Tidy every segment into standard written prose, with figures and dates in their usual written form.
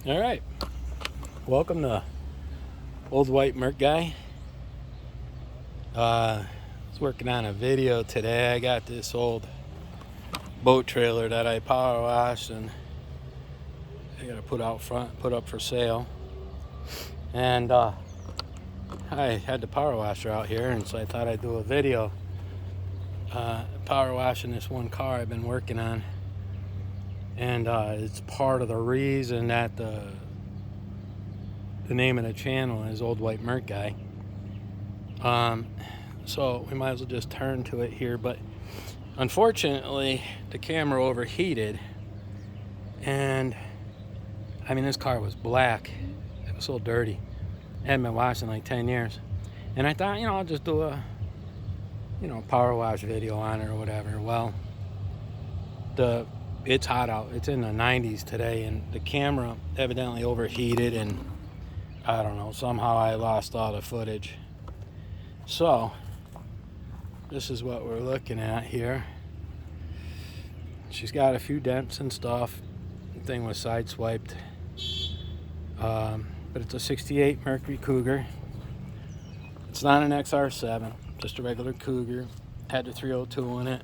All right, welcome to Old White Merc Guy. I was working on a video today. I got this old boat trailer that I power washed and I gotta put out front, put up for sale. And I had the power washer out here, and so I thought I'd do a video power washing this one car I've been working on. And it's part of the reason that the name of the channel is Old White Merc Guy. So we might as well just turn to it here. But unfortunately, the camera overheated, and I mean, this car was black. It was so dirty. I hadn't been washed in like 10 years. And I thought, I'll just do a, power wash video on it or whatever. Well, it's hot out. It's in the 90s today, and the camera evidently overheated, and I don't know, somehow I lost all the footage. So this is what we're looking at here. She's got a few dents and stuff. The thing was sideswiped. But it's a 68 Mercury Cougar. It's not an XR7, just a regular Cougar. Had the 302 in it.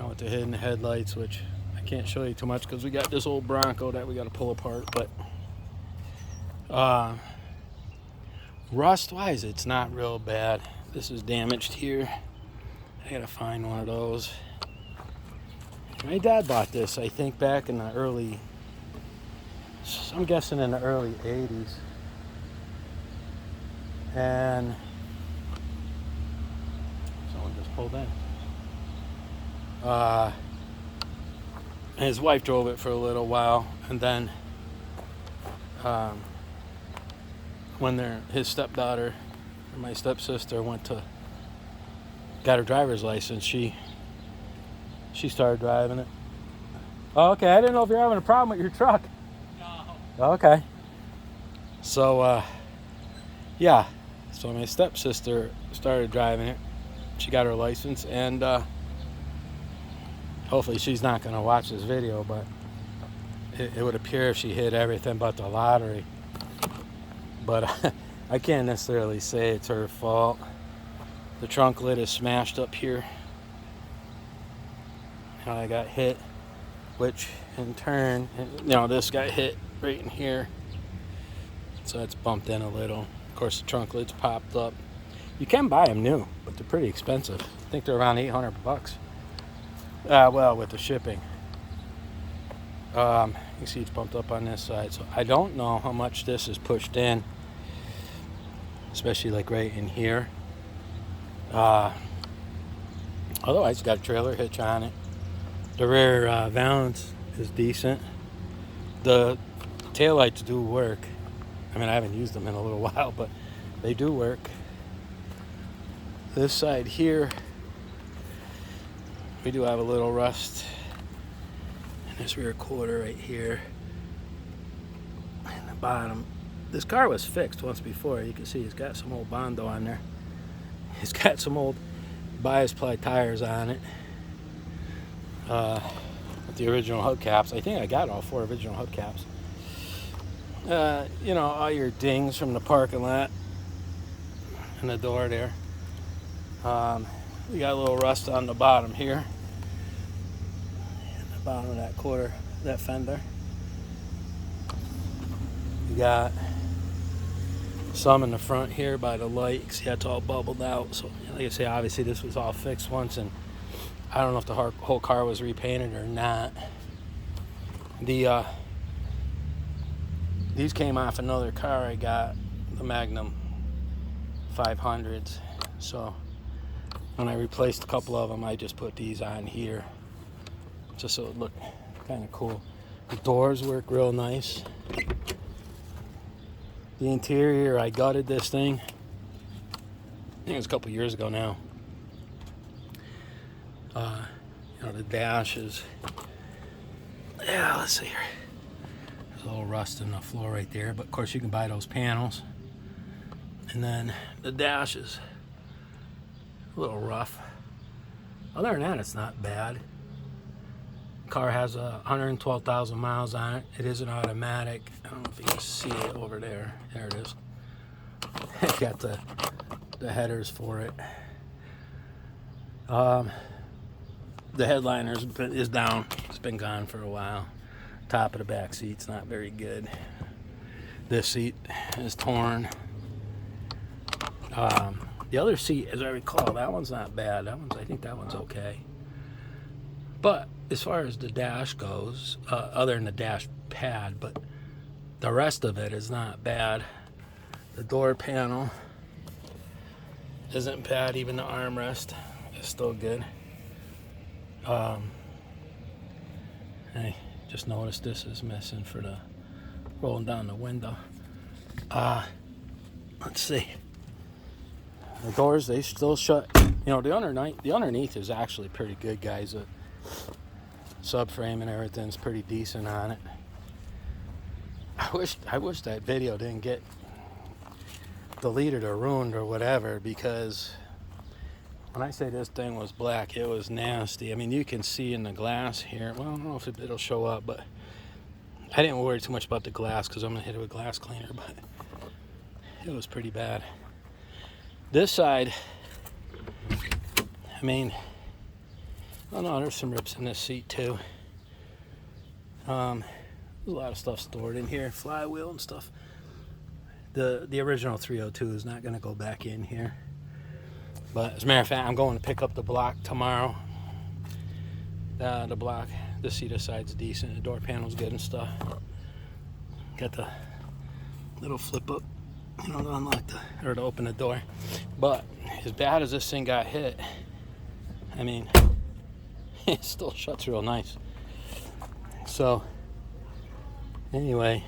With the hidden headlights, which I can't show you too much because we got this old Bronco that we got to pull apart. But rust-wise, it's not real bad. This is damaged here. I gotta find one of those. My dad bought this, I think, back in the early, I'm guessing in the early 80s. And someone just pulled in. His wife drove it for a little while, and then when his stepdaughter, or my stepsister, got her driver's license, she started driving it. Oh, okay. I didn't know if you're having a problem with your truck. No. Okay. So yeah. So my stepsister started driving it. She got her license, and hopefully she's not going to watch this video, but it would appear if she hit everything but the lottery. But I can't necessarily say it's her fault. The trunk lid is smashed up here. I got hit, which in turn, this got hit right in here. So it's bumped in a little. Of course, the trunk lid's popped up. You can buy them new, but they're pretty expensive. I think they're around $800. Well, with the shipping. You can see it's bumped up on this side. So I don't know how much this is pushed in, especially like right in here. Otherwise, it's got a trailer hitch on it. The rear valance is decent. The taillights do work. I mean, I haven't used them in a little while, but they do work. This side here, we do have a little rust in this rear quarter right here. And the bottom. This car was fixed once before. You can see it's got some old Bondo on there. It's got some old bias ply tires on it. With the original hubcaps. I think I got all 4 original hubcaps. All your dings from the parking lot and the door there. We got a little rust on the bottom here. And the bottom of that quarter, that fender. We got some in the front here by the light. See, that's all bubbled out. So, like I say, obviously this was all fixed once, and I don't know if the whole car was repainted or not. These came off another car I got, the Magnum 500s. So when I replaced a couple of them, I just put these on here, just so it looked kind of cool. The doors work real nice. The interior, I gutted this thing. I think it was a couple years ago now. The dash is, let's see here. There's a little rust in the floor right there, but of course you can buy those panels. And then the dash is a little rough. Other than that, it's not bad. Car has 112,000 miles on it. It is an automatic. I don't know if you can see it over there. There it is. Got the headers for it. The headliner is down. It's been gone for a while. Top of the back seat's not very good. This seat is torn. The other seat, as I recall, that one's not bad. I think that one's okay. But as far as the dash goes, other than the dash pad, but the rest of it is not bad. The door panel isn't bad. Even the armrest is still good. I just noticed this is missing for the rolling down the window. Let's see. The doors, they still shut. You know, the underneath is actually pretty good, guys. The subframe and everything's pretty decent on it. I wish that video didn't get deleted or ruined or whatever, because when I say this thing was black, it was nasty. I mean, you can see in the glass here. Well, I don't know if it'll show up, but I didn't worry too much about the glass because I'm gonna hit it with glass cleaner, but it was pretty bad. This side, I mean, oh no, there's some rips in this seat too. There's a lot of stuff stored in here, flywheel and stuff. The original 302 is not going to go back in here. But as a matter of fact, I'm going to pick up the block tomorrow. The block, the seat side's decent, the door panel's good and stuff. Got the little flip up, you know, to unlock or to open the door. But as bad as this thing got hit, I mean, it still shuts real nice. So anyway,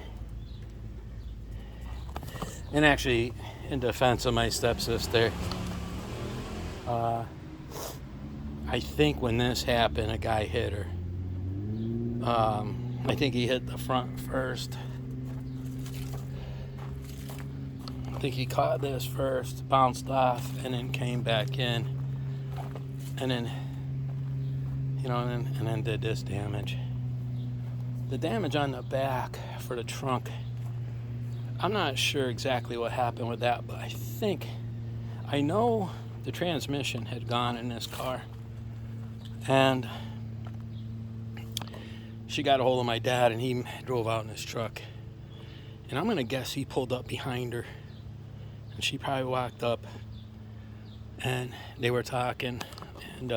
and actually, in defense of my stepsister, I think when this happened, a guy hit her. I think he hit the front first. I think he caught this first, bounced off, and then came back in, and then, you know, and then did this damage. The damage on the back for the trunk, I'm not sure exactly what happened with that, but I know the transmission had gone in this car, and she got a hold of my dad, and he drove out in his truck, and I'm gonna guess he pulled up behind her, and she probably walked up, and they were talking, and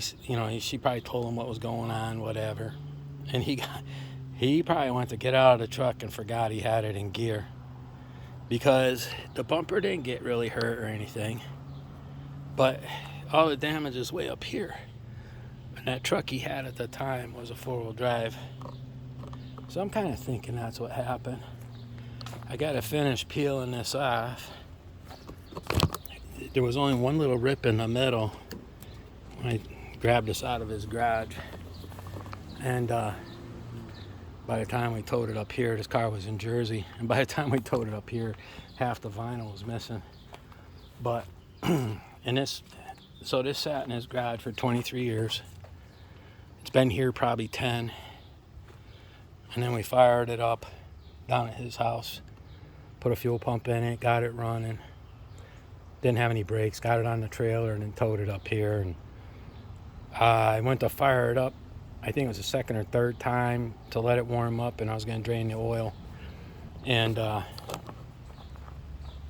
she probably told him what was going on, whatever, and he probably went to get out of the truck and forgot he had it in gear, because the bumper didn't get really hurt or anything, but all the damage is way up here. And that truck he had at the time was a 4-wheel drive. So I'm kind of thinking that's what happened. I got to finish peeling this off. There was only one little rip in the middle when I grabbed this out of his garage. And by the time we towed it up here, this car was in Jersey, and by the time we towed it up here, half the vinyl was missing. But this sat in his garage for 23 years. It's been here probably 10. And then we fired it up down at his house, put a fuel pump in it, got it running. Didn't have any brakes, got it on the trailer, and then towed it up here. And I went to fire it up. I think it was the second or third time to let it warm up, and I was going to drain the oil. And a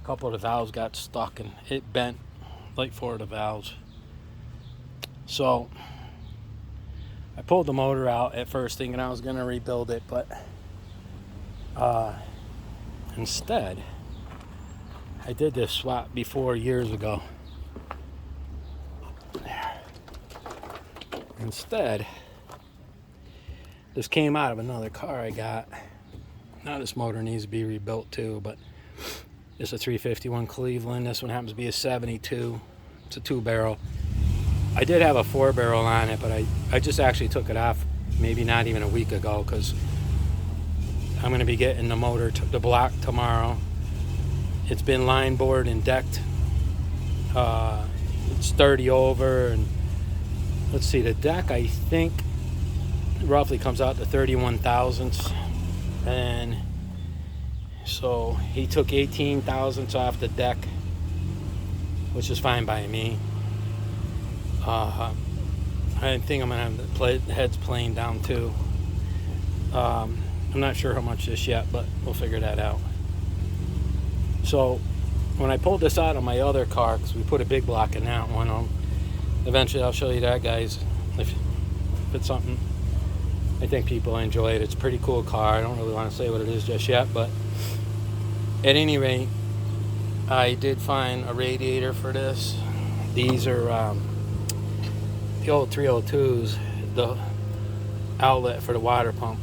couple of the valves got stuck, and it bent like 4 of the valves. So I pulled the motor out at first thinking I was going to rebuild it, but instead I did this swap before years ago. Instead, this came out of another car I got. Now this motor needs to be rebuilt too, but it's a 351 Cleveland. This one happens to be a 72. It's a 2-barrel. I did have a 4-barrel on it, but I just actually took it off maybe not even a week ago, because I'm going to be getting the motor to the block tomorrow. It's been line bored and decked. It's sturdy over, and let's see, the deck I think roughly comes out to 31 thousandths. And so he took 18 thousandths off the deck, which is fine by me. I think I'm gonna have the heads playing down too. I'm not sure how much just yet, but we'll figure that out. So when I pulled this out of my other car, because we put a big block in that one, eventually I'll show you that, guys, if it's something I think people enjoy it. It's a pretty cool car. I don't really want to say what it is just yet, but at any rate, I did find a radiator for this. These are the old 302s. The outlet for the water pump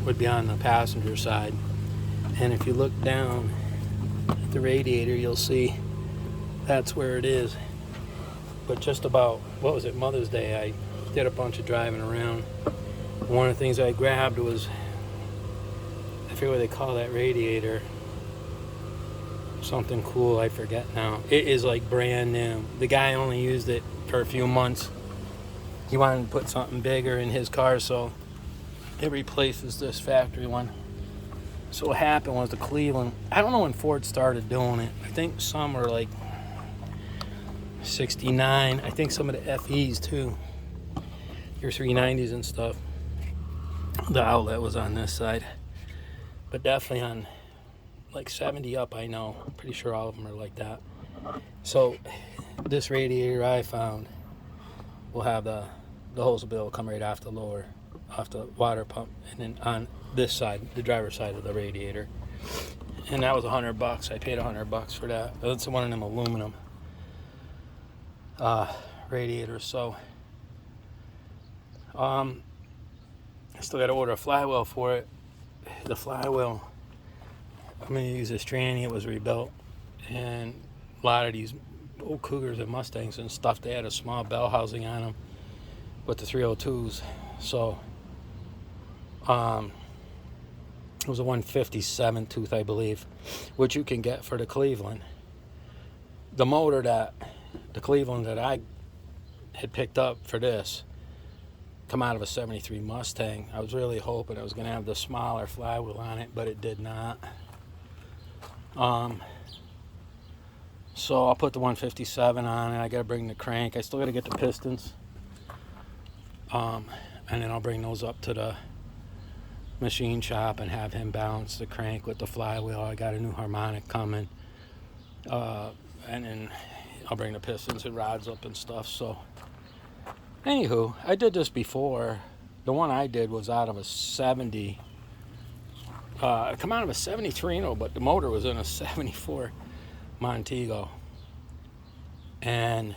would be on the passenger side, and if you look down at the radiator, you'll see that's where it is. But just about, what was it, Mother's Day, I did a bunch of driving around. One of the things I grabbed was, I forget what they call that radiator, something cool, I forget now. It is like brand new. The guy only used it for a few months. He wanted to put something bigger in his car, so it replaces this factory one. So what happened was the Cleveland, I don't know when Ford started doing it. I think some are like 69. I think some of the FEs too, your 390s and stuff. The outlet was on this side, but definitely on like 70 up, I know. I'm pretty sure all of them are like that. So this radiator I found will have the hose bill will come right off the water pump, and then on this side, the driver's side of the radiator. And that was $100. I paid $100 for that. It's one of them aluminum radiators. So I still got to order a flywheel for it. The flywheel, I'm going to use this tranny. It was rebuilt, and a lot of these old Cougars and Mustangs and stuff, they had a small bell housing on them with the 302s. So it was a 157 tooth, I believe, which you can get for the Cleveland. The motor that the Cleveland that I had picked up for this come out of a 73 Mustang. I was really hoping it was going to have the smaller flywheel on it, but it did not. So I'll put the 157 on it. I got to bring the crank. I still got to get the pistons. And then I'll bring those up to the machine shop and have him balance the crank with the flywheel. I got a new harmonic coming. And then I'll bring the pistons and rods up and stuff. So anywho, I did this before. The one I did was out of a 70. It come out of a 70 Torino, but the motor was in a 74 Montego. And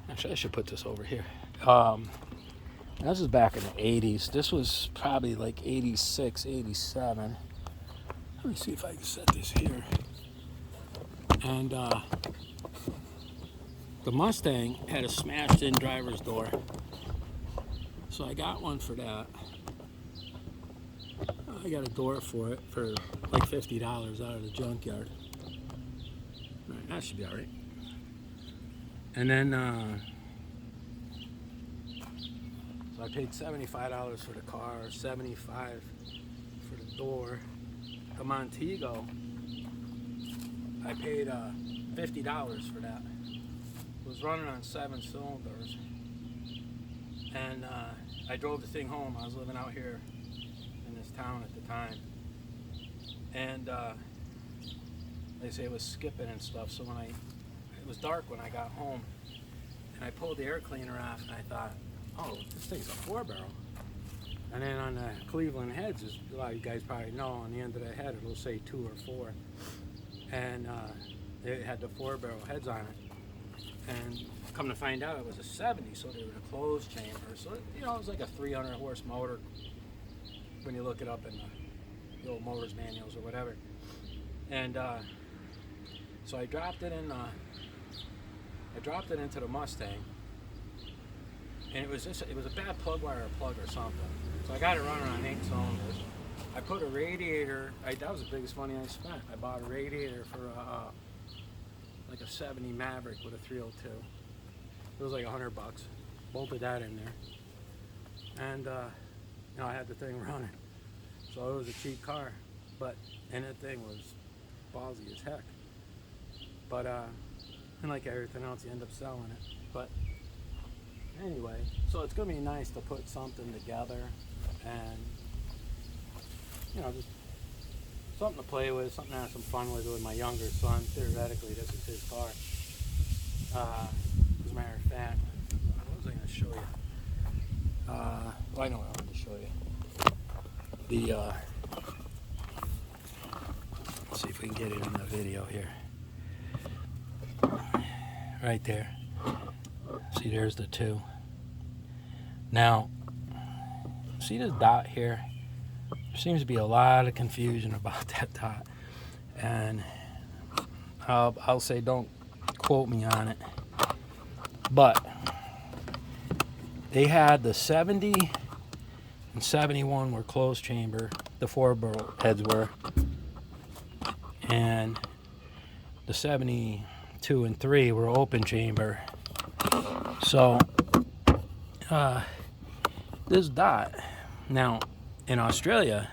actually, I should put this over here. This is back in the 80s. This was probably like 86, 87. Let me see if I can set this here. And the Mustang had a smashed-in driver's door. So I got one for that. I got a door for it for like $50 out of the junkyard. All right, that should be all right. And then so I paid $75 for the car, $75 for the door. The Montego, I paid $50 for that. It was running on 7 cylinders. And I drove the thing home. I was living out here in this town at the time. And they say it was skipping and stuff. So it was dark when I got home. And I pulled the air cleaner off and I thought, oh, this thing's a 4-barrel. And then on the Cleveland heads, as a lot of you guys probably know, on the end of the head it'll say 2 or 4. And it had the 4-barrel heads on it. And come to find out, it was a 70, so they were a closed chamber. So, you know, it was like a 300 horse motor when you look it up in the old motors manuals or whatever. And so I dropped it into the Mustang. And it was a bad plug wire or plug or something. So I got it running on 8 cylinders. I put a radiator, that was the biggest money I spent. I bought a radiator for like a 70 Maverick with a 302. It was like $100. Bolted that in there. And you know, I had the thing running. So it was a cheap car, and that thing was ballsy as heck. But, and like everything else, you end up selling it. But anyway, so it's going to be nice to put something together and, you know, just something to play with, something to have some fun with my younger son. Theoretically, this is his car. As a matter of fact, what was I going to show you? Well, I know what I wanted to show you. Let's see if we can get it in the video here. Right there. See, there's the two. Now, see this dot here? There seems to be a lot of confusion about that dot. And I'll say don't quote me on it. But they had the 70 and 71 were closed chamber. The 4-barrel heads were. And the 72 and 3 were open chamber. So this dot, now in Australia,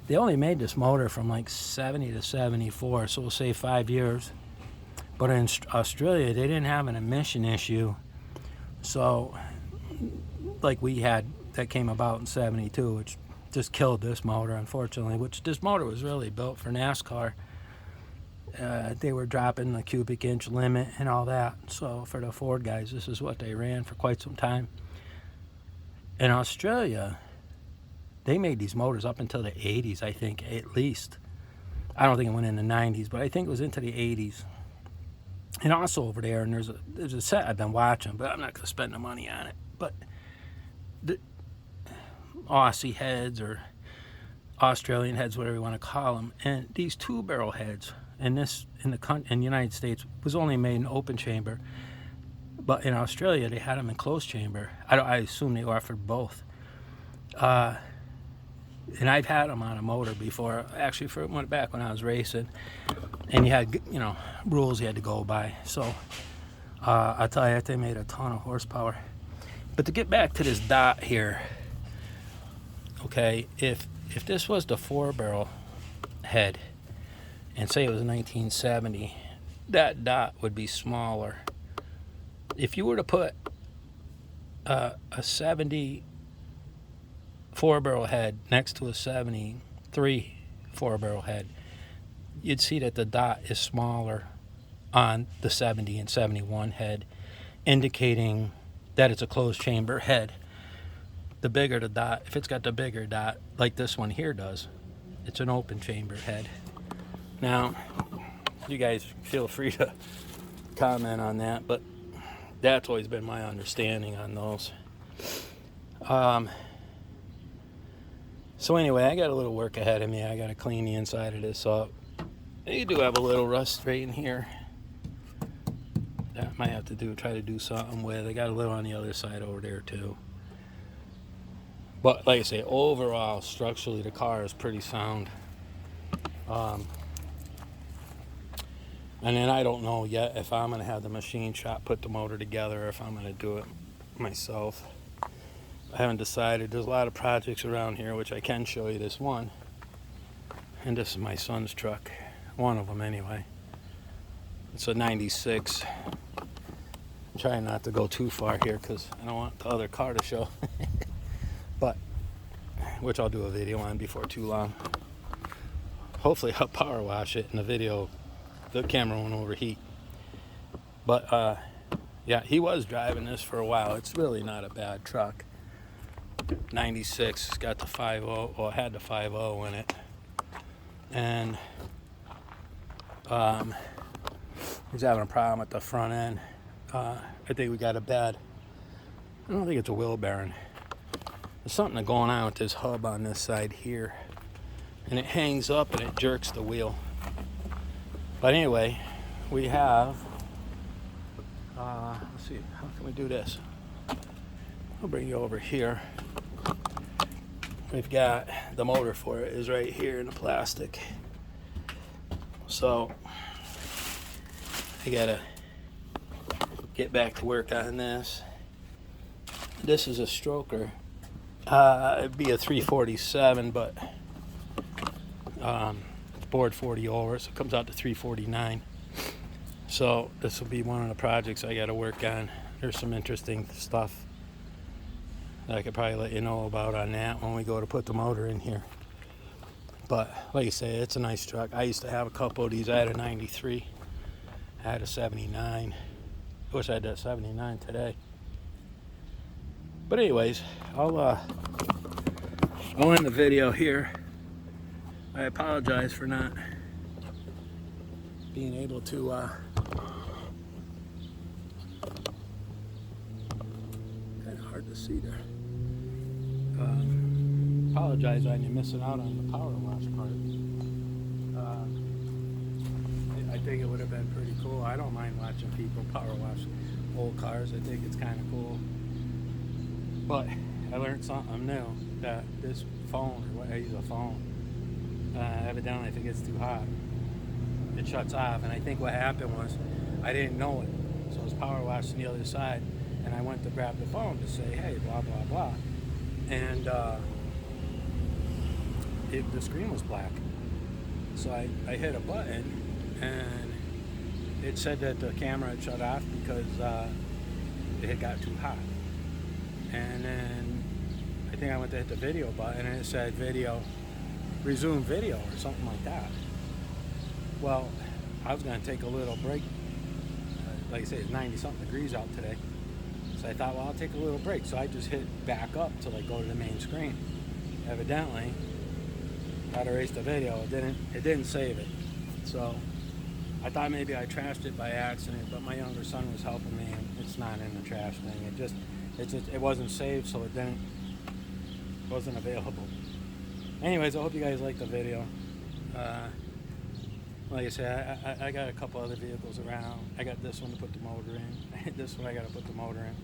they only made this motor from like 70 to 74, so we'll say 5 years. But in Australia, they didn't have an emission issue. So like we had, that came about in 72, which just killed this motor, unfortunately, which this motor was really built for NASCAR. They were dropping the cubic inch limit and all that. So for the Ford guys, this is what they ran for quite some time. In Australia, they made these motors up until the 80s, I think, at least. I don't think it went in the 90s, but I think it was into the 80s. And also over there, and there's a set I've been watching, but I'm not going to spend the money on it. But the Aussie heads or Australian heads, whatever you want to call them, and these 2-barrel heads, and this in the United States was only made in open chamber, but in Australia they had them in closed chamber. I assume they offered both. And I've had them on a motor before, actually went back when I was racing, and you had, you know, rules you had to go by. So I'll tell you, they made a ton of horsepower. But to get back to this dot here, okay, if this was the 4-barrel head, and say it was 1970, that dot would be smaller. If you were to put a 70 4-barrel head next to a 73 4-barrel head, you'd see that the dot is smaller on the 70 and 71 head, indicating that it's a closed chamber head. The bigger the dot, if it's got the bigger dot, like this one here does, it's an open chamber head. Now, you guys feel free to comment on that, but that's always been my understanding on those. So anyway, I got a little work ahead of me. I got to clean the inside of this up. You do have a little rust right in here. That I might have to try to do something with. I got a little on the other side over there too. But like I say, overall, structurally, the car is pretty sound. And then I don't know yet if I'm going to have the machine shop put the motor together or if I'm going to do it myself. I haven't decided. There's a lot of projects around here, which I can show you this one. And this is my son's truck. One of them, anyway. It's a 96. I'm trying not to go too far here because I don't want the other car to show. But, which I'll do a video on before too long. Hopefully I'll power wash it in the video. The camera won't overheat. But, yeah, he was driving this for a while. It's really not a bad truck. 96, it's got the 5.0, well, it had the 5.0 in it. And he's having a problem at the front end. I think we got a bad, I don't think it's a wheel bearing. There's something going on with this hub on this side here. And it hangs up and it jerks the wheel. But anyway, we have, let's see, how can we do this? I'll bring you over here. We've got the motor for it is right here in the plastic. So I gotta get back to work on this. This is a stroker. It'd be a 347, but board 40 over, so it comes out to 349. So this will be one of the projects I got to work on. There's some interesting stuff that I could probably let you know about on that when we go to put the motor in here. But like I say, it's a nice truck. I used to have a couple of these. I had a 93. I had a 79. I wish I had that 79 today. But anyways, I'll end the video here. I apologize for not being able to kind of hard to see there. Apologize on you missing out on the power wash part. I think it would have been pretty cool. I don't mind watching people power wash old cars. I think it's kind of cool. But I learned something new, that this phone, or what I use a phone, evidently if it gets too hot, it shuts off. And I think what happened was I didn't know it. So I was power washing the other side, and I went to grab the phone to say, hey, blah, blah, blah. And the screen was black. So I hit a button, and it said that the camera had shut off because it had got too hot. And then I think I went to hit the video button, and it said video, resume video, or something like that. Well, I was going to take a little break. Like I say, it's 90-something degrees out today. So I thought, well, I'll take a little break. So I just hit back up to like go to the main screen. Evidently, I erased the video. It didn't save it. So I thought maybe I trashed it by accident, but my younger son was helping me, and it's not in the trash thing. It wasn't saved, so it wasn't available. Anyways, I hope you guys liked the video. Like I said, I got a couple other vehicles around. I got this one to put the motor in. This one I got to put the motor in.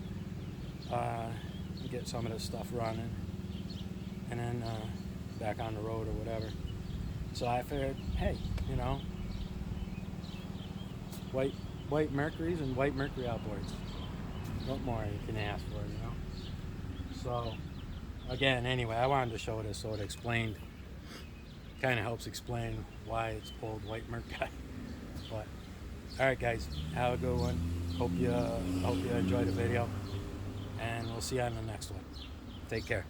Get some of this stuff running, and then back on the road or whatever. So I figured, hey, you know, white Mercuries and white Mercury outboards. What more you can ask for, you know? So, again, anyway, I wanted to show this so it explained, kind of helps explain why it's called white Mercury. But, alright guys, have a good one. Hope you enjoyed the video, and we'll see you on the next one. Take care.